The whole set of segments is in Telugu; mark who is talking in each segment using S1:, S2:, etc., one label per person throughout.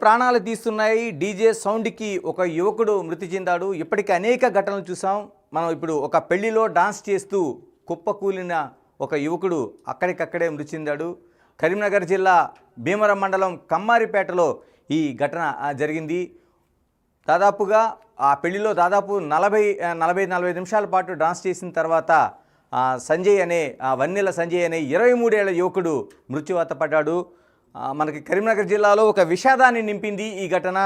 S1: ప్రాణాలు తీస్తున్నాయి. డీజే సౌండ్కి ఒక యువకుడు మృతి చెందాడు. ఇప్పటికీ అనేక ఘటనలు చూసాం మనం. ఇప్పుడు ఒక పెళ్లిలో డాన్స్ చేస్తూ కుప్పకూలిన ఒక యువకుడు అక్కడికక్కడే మృతి చెందాడు. కరీంనగర్ జిల్లా భీమవరం మండలం కమ్మారిపేటలో ఈ ఘటన జరిగింది. దాదాపుగా ఆ పెళ్లిలో దాదాపు 40 నిమిషాల పాటు డాన్స్ చేసిన తర్వాత సంజయ్ అనే వన్నెల సంజయ్ అనే 23 ఏళ్ల యువకుడు మృత్యువాత పడ్డాడు. మనకి కరీంనగర్ జిల్లాలో ఒక విషాదాన్ని నింపింది ఈ ఘటన.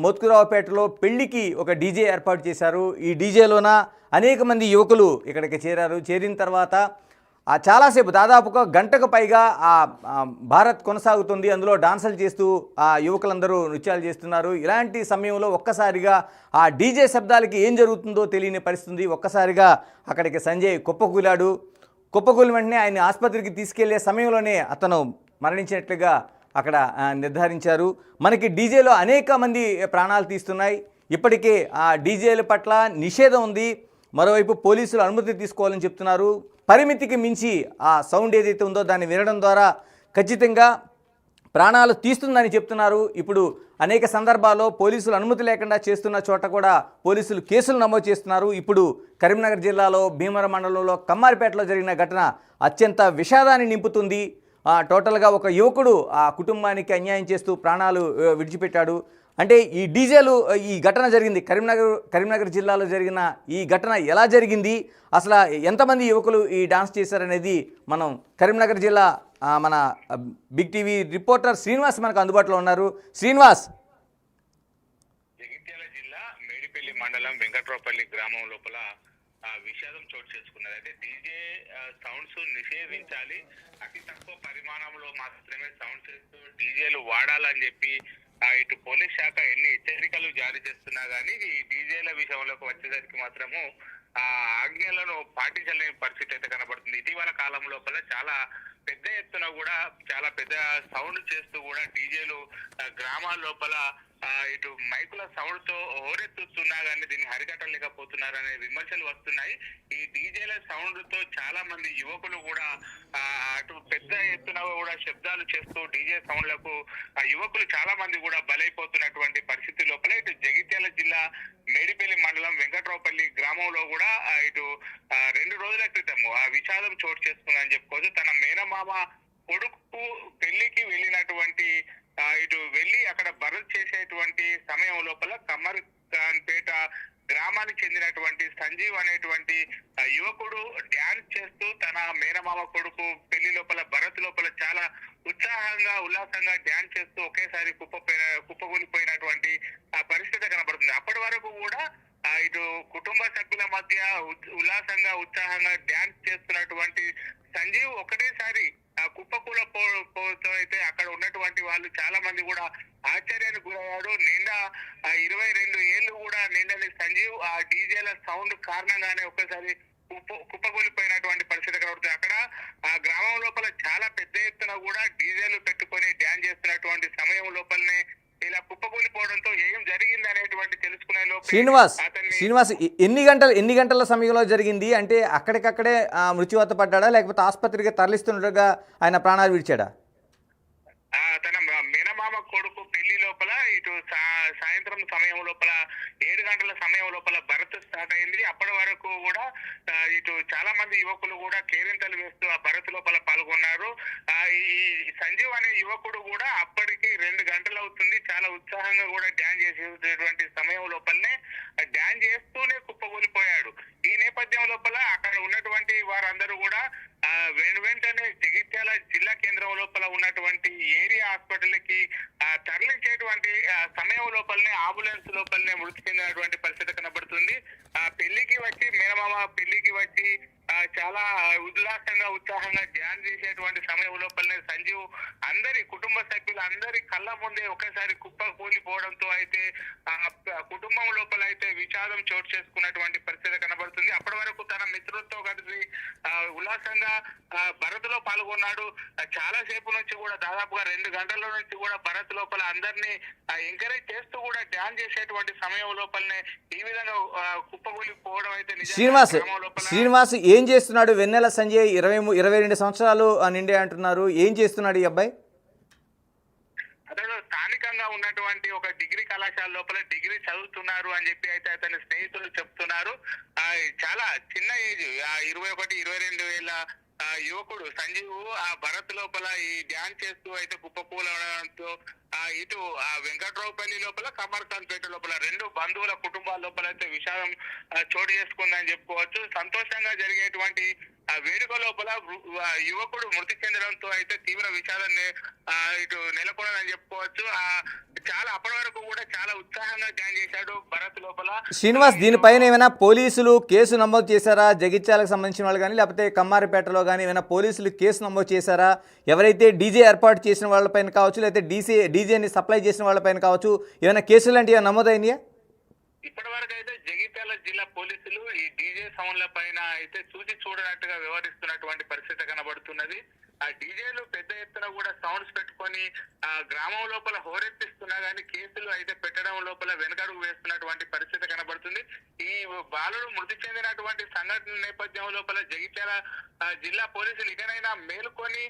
S1: మోత్కురావుపేటలో పెళ్లికి ఒక డీజే ఏర్పాటు చేశారు. ఈ డీజేలోన అనేక మంది యువకులు ఇక్కడికి చేరారు. చేరిన తర్వాత చాలాసేపు దాదాపుగా గంటకు పైగా భారత్ కొనసాగుతుంది. అందులో డాన్సులు చేస్తూ యువకులందరూ నృత్యాలు చేస్తున్నారు. ఇలాంటి సమయంలో ఒక్కసారిగా ఆ డీజే శబ్దాలకి ఏం జరుగుతుందో తెలియని పరిస్థితి. ఒక్కసారిగా అక్కడికి సంజయ్ కుప్పకూలాడు. కుప్పకూలిన వెంటనే ఆయన ఆసుపత్రికి తీసుకెళ్లే సమయంలోనే అతను మరణించినట్లుగా అక్కడ నిర్ధారించారు. మనకి డీజేలో అనేక మంది ప్రాణాలు తీస్తున్నాయి. ఇప్పటికే ఆ డీజేల పట్ల నిషేధం ఉంది. మరోవైపు పోలీసులు అనుమతి తీసుకోవాలని చెప్తున్నారు. పరిమితికి మించి ఆ సౌండ్ ఏదైతే ఉందో దాన్ని వినడం ద్వారా ఖచ్చితంగా ప్రాణాలు తీస్తుందని చెప్తున్నారు. ఇప్పుడు అనేక సందర్భాల్లో పోలీసులు అనుమతి లేకుండా చేస్తున్న చోట కూడా పోలీసులు కేసులు నమోదు చేస్తున్నారు. ఇప్పుడు కరీంనగర్ జిల్లాలో భీమవరం మండలంలో కమ్మారిపేటలో జరిగిన ఘటన అత్యంత విషాదాన్ని నింపుతుంది. టోటల్గా ఒక యువకుడు ఆ కుటుంబానికి అన్యాయం చేస్తూ ప్రాణాలు విడిచిపెట్టాడు. అంటే ఈ డీజేలు ఈ ఘటన జరిగింది కరీంనగర్ జిల్లాలో జరిగిన ఈ ఘటన ఎలా జరిగింది, అసలు ఎంతమంది యువకులు ఈ డాన్స్ చేశారనేది మనం కరీంనగర్ జిల్లా మన బిగ్ టీవీ రిపోర్టర్ శ్రీనివాస్ మనకు అందుబాటులో ఉన్నారు. శ్రీనివాస్,
S2: జగిత్యాల జిల్లా మేడిపల్లి మండలం వెంకట్రావుపల్లి గ్రామం లోపల విషాదం చోటు చేసుకున్నది. అయితే డీజే సౌండ్స్ నిషేధించాలి, అతి తక్కువ పరిమాణంలో మాత్రమే సౌండ్స్ డీజేలు వాడాలని చెప్పి ఇటు పోలీస్ శాఖ ఎన్ని హెచ్చరికలు జారీ చేస్తున్నా గానీ ఈ డీజేల విషయంలోకి వచ్చేసరికి మాత్రము ఆజ్ఞలను పాటించలేని పరిస్థితి అయితే కనబడుతుంది. ఇటీవల కాలం లోపల చాలా పెద్ద ఎత్తున కూడా చాలా పెద్ద సౌండ్ చేస్తూ కూడా డీజేలు గ్రామాల లోపల ఇటు మైకుల సౌండ్ తో హోరెత్తుతున్నా కానీ దీన్ని హరికట్టలేకపోతున్నారనే విమర్శలు వస్తున్నాయి. ఈ డీజేల సౌండ్ తో చాలా మంది యువకులు కూడా అటు పెద్ద ఎత్తున కూడా శబ్దాలు చేస్తూ డీజే సౌండ్లకు యువకులు చాలా మంది కూడా బలైపోతున్నటువంటి పరిస్థితి లోపల ఇటు జగిత్యాల జిల్లా మేడిపల్లి మండలం వెంకట్రావుపల్లి గ్రామంలో కూడా ఇటు 2 రోజుల క్రితం విషాదం చోటు చేసుకుందని చెప్పుకోవచ్చు. తన మేనమామ కొడుకు పెళ్లికి వెళ్ళినటువంటి ఇటు వెళ్ళి అక్కడ భరత్ చేసేటువంటి సమయం లోపల కమ్మరిపేట గ్రామానికి చెందినటువంటి సంజీవ్ అనేటువంటి యువకుడు డ్యాన్స్ చేస్తూ తన మేనమామ కొడుకు పెళ్లి లోపల భరత్ లోపల చాలా ఉత్సాహంగా ఉల్లాసంగా డ్యాన్స్ చేస్తూ ఒకేసారి కుప్పకూలిపోయినటువంటి పరిస్థితి కనబడుతుంది. అప్పటి వరకు కూడా ఇటు కుటుంబ సభ్యుల మధ్య ఉల్లాసంగా ఉత్సాహంగా డ్యాన్స్ చేస్తున్నటువంటి సంజీవ్ ఒకటేసారి కుప్పకూలపోతో అయితే అక్కడ ఉన్నటువంటి వాళ్ళు చాలా మంది కూడా ఆశ్చర్యానికి గురయ్యాడు. నిండా 22 ఏళ్ళు కూడా నిండని సంజీవ్ ఆ డీజేల సౌండ్ కారణంగానే ఒక్కసారి కుప్పకూలిపోయినటువంటి పరిస్థితి కనబడుతుంది. అక్కడ ఆ గ్రామం లోపల చాలా పెద్ద ఎత్తున కూడా డీజేలు పెట్టుకొని డ్యాన్స్ చేస్తున్నటువంటి సమయం లోపలనే ఇలా కుప్పకూలిపోవడంతో ఏం జరిగింది అనేటువంటి తెలుసుకునే లోపల
S1: శ్రీనివాస్ ఎన్ని గంటల సమయంలో జరిగింది? అంటే అక్కడికక్కడే మృత్యువాత పడ్డాడా లేకపోతే ఆసుపత్రికి తరలిస్తుండగా ఆయన ప్రాణాలు విడిచాడా?
S2: తన మేనమామ కొడుకు పెళ్లి లోపల ఇటు సాయంత్రం సమయం లోపల 7 గంటల సమయం లోపల భరత్ స్టార్ట్ అయింది. అప్పటి వరకు కూడా ఇటు చాలా మంది యువకులు కూడా కేరింతలు వేస్తూ ఆ భరత్ లోపల పాల్గొన్నారు. ఈ సంజీవ్ అనే యువకుడు కూడా అప్పటికి 2 గంటలు అవుతుంది. చాలా ఉత్సాహంగా కూడా డ్యాన్స్ చేసేటువంటి సమయం లోపలనే డ్యాన్స్ చేస్తూనే కుప్పకూలిపోయాడు. ఈ నేపథ్యం లోపల అక్కడ ఉన్నటువంటి వారందరూ కూడా వెంటనే జగిత్యాల జిల్లా కేంద్రం లోపల ఉన్నటువంటి ఏరియా హాస్పిటల్కి తరలించేటువంటి సమయం లోపలనే అంబులెన్స్ లోపలనే మృతి చెందినటువంటి పరిస్థితి కనబడుతుంది. పెళ్లికి వచ్చి మేనమామ పెళ్లికి వచ్చి చాలా ఉల్లాసంగా ఉత్సాహంగా ధ్యానం చేసేటువంటి సమయం లోపలనే సంజీవ్ అందరి కుటుంబ సభ్యులు అందరి కళ్ళ ముందే ఒకేసారి కుప్ప కూలిపోవడంతో అయితే కుటుంబం లోపల అయితే విషాదం చోటు చేసుకున్నటువంటి పరిస్థితి కనబడుతుంది. అప్పటి వరకు తన మిత్రులతో కలిసి ఉల్లాసంగా భరత్ లో పాల్గొన్నాడు. చాలా సేపు నుంచి కూడా దాదాపుగా 2 గంటల నుంచి కూడా భరత్ లోపల అందరినీ ఎంకరేజ్ చేస్తూ కూడా డ్యాన్స్ చేసేటువంటి సమయం లోపలనే ఈ విధంగా కుప్పకూలిపోవడం అయితే
S1: శ్రీనివాస్ ఏం చేస్తున్నాడు? వెన్నెల సంజయ్ 22 సంవత్సరాలు నిండే అంటున్నారు. ఏం చేస్తున్నాడు ఈ అబ్బాయి?
S2: అతడు స్థానిక స్థానికంగా ఉన్నటువంటి ఒక డిగ్రీ కళాశాల లోపల డిగ్రీ చదువుతున్నారు అని చెప్పి అయితే అతని స్నేహితులు చెప్తున్నారు. చాలా చిన్న ఏజ్ 21-22 ఏళ్ళ యువకుడు సంజీవ్ ఆ భరత్ లోపల ఈ డ్యాన్స్ చేస్తూ అయితే కుప్పకూలడంతో ఇటు వెంకట్రావుపల్లి లోపల కమర్ఖాన్పేట లోపల రెండు బంధువుల కుటుంబాల లోపల అయితే విషాదం చోటు చేసుకుందని చెప్పుకోవచ్చు. సంతోషంగా జరిగేటువంటి వేడుక లోపల యువకుడు మృతి చెందడంతో అయితే తీవ్ర విషాదాన్ని ఇటు నెలకొన్నదని చెప్పుకోవచ్చు. చాలా అప్పటి వరకు కూడా చాలా ఉత్సాహంగా డ్యాన్స్ చేశాడు భరత్ లోపల.
S1: శ్రీనివాస్, దీనిపైన ఏమైనా పోలీసులు కేసు నమోదు చేశారా? జగిత్యాలకు సంబంధించిన వాళ్ళు కానీ లేకపోతే కమ్మారిపేటలో కానీ ఏమైనా పోలీసులు కేసు నమోదు చేశారా? ఎవరైతే డీజే ఏర్పాటు చేసిన వాళ్ళపైన కావచ్చు, లేకపోతే డీజేని సప్లై చేసిన వాళ్ళపైన కావచ్చు, ఏమైనా కేసులు లాంటివి నమోదైనాయా?
S2: ఇప్పటి వరకు అయితే జగిత్యాల జిల్లా పోలీసులు ఈ డీజే సౌండ్ల పైన అయితే చూసి చూడనట్టుగా వ్యవహరిస్తున్నటువంటి పరిస్థితి కనబడుతున్నది. ఆ డీజేలు పెద్ద ఎత్తున కూడా సౌండ్స్ పెట్టుకొని గ్రామం లోపల హోరెత్తిస్తున్నా గానీ కేసులు అయితే పెట్టడం లోపల వెనకడుగు వేస్తున్నటువంటి పరిస్థితి కనబడుతుంది. ఈ బాలుడు మృతి చెందినటువంటి సంఘటన నేపథ్యం లోపల జగిత్యాల జిల్లా పోలీసులు ఇకనైనా మేలుకొని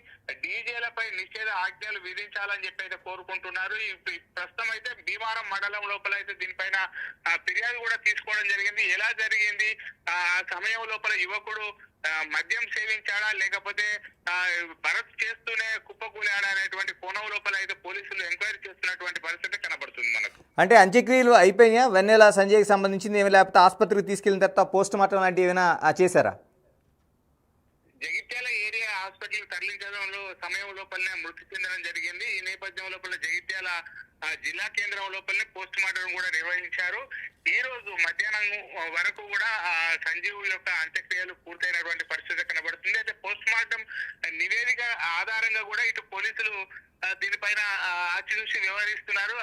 S2: డీజేలపై నిషేధ ఆజ్ఞలు విధించాలని చెప్పి అయితే కోరుకుంటున్నారు. ప్రస్తుతం అయితే భీమారం మండలం లోపల అయితే దీనిపైన ఫిర్యాదు కూడా తీసుకోవడం జరిగింది. ఎలా జరిగింది, ఆ సమయం లోపల యువకుడు మద్యం సేవించాడా లేకపోతే భరత్ చేస్తూనే కుప్పకూలాడా అనేటువంటి కోణం లోపల అయితే పోలీసులు ఎంక్వైరీ చేస్తున్నటువంటి పరిస్థితి కనబడుతుంది మనకు.
S1: అంటే అంత్యక్రియలు అయిపోయినాయా? వెన్నెల సంజయ్కి సంబంధించింది ఏమి, లేకపోతే ఆసుపత్రికి తీసుకెళ్ళిన తర్వాత పోస్ట్ మార్టం లాంటివి ఏమైనా చేశారా?
S2: జగిత్యాల ఏరియా హాస్పిటల్ తరలించడంలో సమయం లోపలనే మృతి చెందడం జరిగింది. ఈ నేపథ్యం లోపల జగిత్యాల జిల్లా కేంద్రం లోపలనే పోస్ట్ మార్టం కూడా నిర్వహించారు. ఈ రోజు మధ్యాహ్నం వరకు కూడా సంజీవ్ యొక్క అంత్యక్రియలు పూర్తయినటువంటి పరిస్థితి కనబడుతుంది. అయితే పోస్ట్ మార్టం నివేదిక ఆధారంగా కూడా ఇటు పోలీసులు దీనిపైన ఆచితూచి వ్యవహరిస్తున్నారు.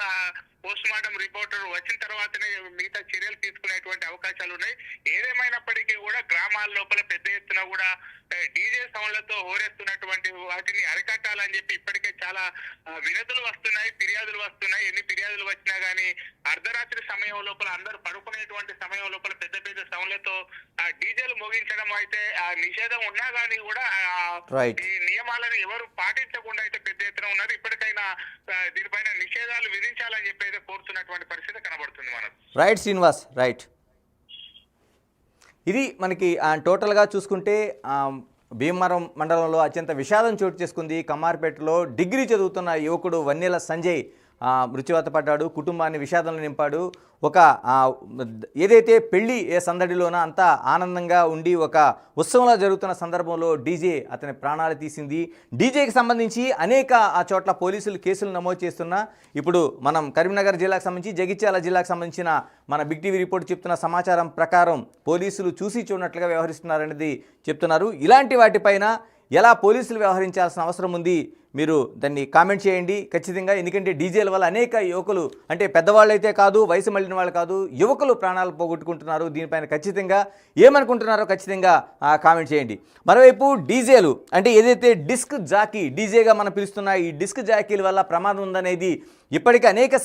S2: పోస్ట్ మార్టం రిపోర్టర్ వచ్చిన తర్వాతనే మిగతా చర్యలు తీసుకునేటువంటి అవకాశాలు ఉన్నాయి. ఏదేమైనప్పటికీ కూడా గ్రామాల లోపల పెద్ద ఎత్తున కూడా డీజే సౌండ్లతో హోరెస్తున్నటువంటి వాటిని అరికట్టాలని చెప్పి ఇప్పటికే చాలా వినతులు వస్తున్నాయి, ఫిర్యాదులు వస్తున్నాయి. ఎన్ని ఫిర్యాదులు వచ్చినా గానీ అర్ధరాత్రి సమయం లోపల అందరూ పడుకునేటువంటి సమయం లోపల పెద్ద పెద్ద సౌండ్లతో డీజేలు మోగించడం అయితే నిషేధం ఉన్నా గానీ కూడా ఈ నియమాలను ఎవరు పాటించకుండా అయితే పెద్ద ఎత్తున ఉన్నారు. ఇప్పటికైనా దీనిపైన నిషేధాలు విధించాలని చెప్పి అయితే కోరుతున్నటువంటి పరిస్థితి కనబడుతుంది మనకు.
S1: Right Srinivas, right. ఇది మనకి టోటల్గా చూసుకుంటే భీమవరం మండలంలో అత్యంత విషాదం చోటు చేసుకుంది. కమ్మారిపేటలో డిగ్రీ చదువుతున్న యువకుడు వన్నెల సంజయ్ మృత్యువాత పడ్డాడు. కుటుంబాన్ని విషాదంలో నింపాడు. ఒక ఏదైతే పెళ్లి సందడిలోన అంతా ఆనందంగా ఉండి ఒక ఉత్సవంలో జరుగుతున్న సందర్భంలో డీజే అతని ప్రాణాలు తీసింది. డీజేకి సంబంధించి అనేక చోట్ల పోలీసులు కేసులు నమోదు చేస్తున్నా ఇప్పుడు మనం కరీంనగర్ జిల్లాకు సంబంధించి జగిత్యాల జిల్లాకు సంబంధించిన మన బిగ్ టీవీ రిపోర్ట్ చెప్తున్న సమాచారం ప్రకారం పోలీసులు చూసి చూడనట్లుగా వ్యవహరిస్తున్నారనేది చెప్తున్నారు. ఇలాంటి వాటిపైన ఎలా పోలీసులు వ్యవహరించాల్సిన అవసరం ఉంది, మీరు దాన్ని కామెంట్ చేయండి ఖచ్చితంగా. ఎందుకంటే డీజేల వల్ల అనేక యువకులు, అంటే పెద్దవాళ్ళు అయితే కాదు, వయసు మళ్ళిన వాళ్ళు కాదు, యువకులు ప్రాణాలు పోగొట్టుకుంటున్నారు. దీనిపైన ఖచ్చితంగా ఏమనుకుంటున్నారో ఖచ్చితంగా కామెంట్ చేయండి. మరోవైపు డీజేలు అంటే ఏదైతే డిస్క్ జాకీ, డీజేగా మనం పిలుస్తున్న ఈ డిస్క్ జాకీల వల్ల ప్రమాదం ఉందనేది ఇప్పటికీ అనేక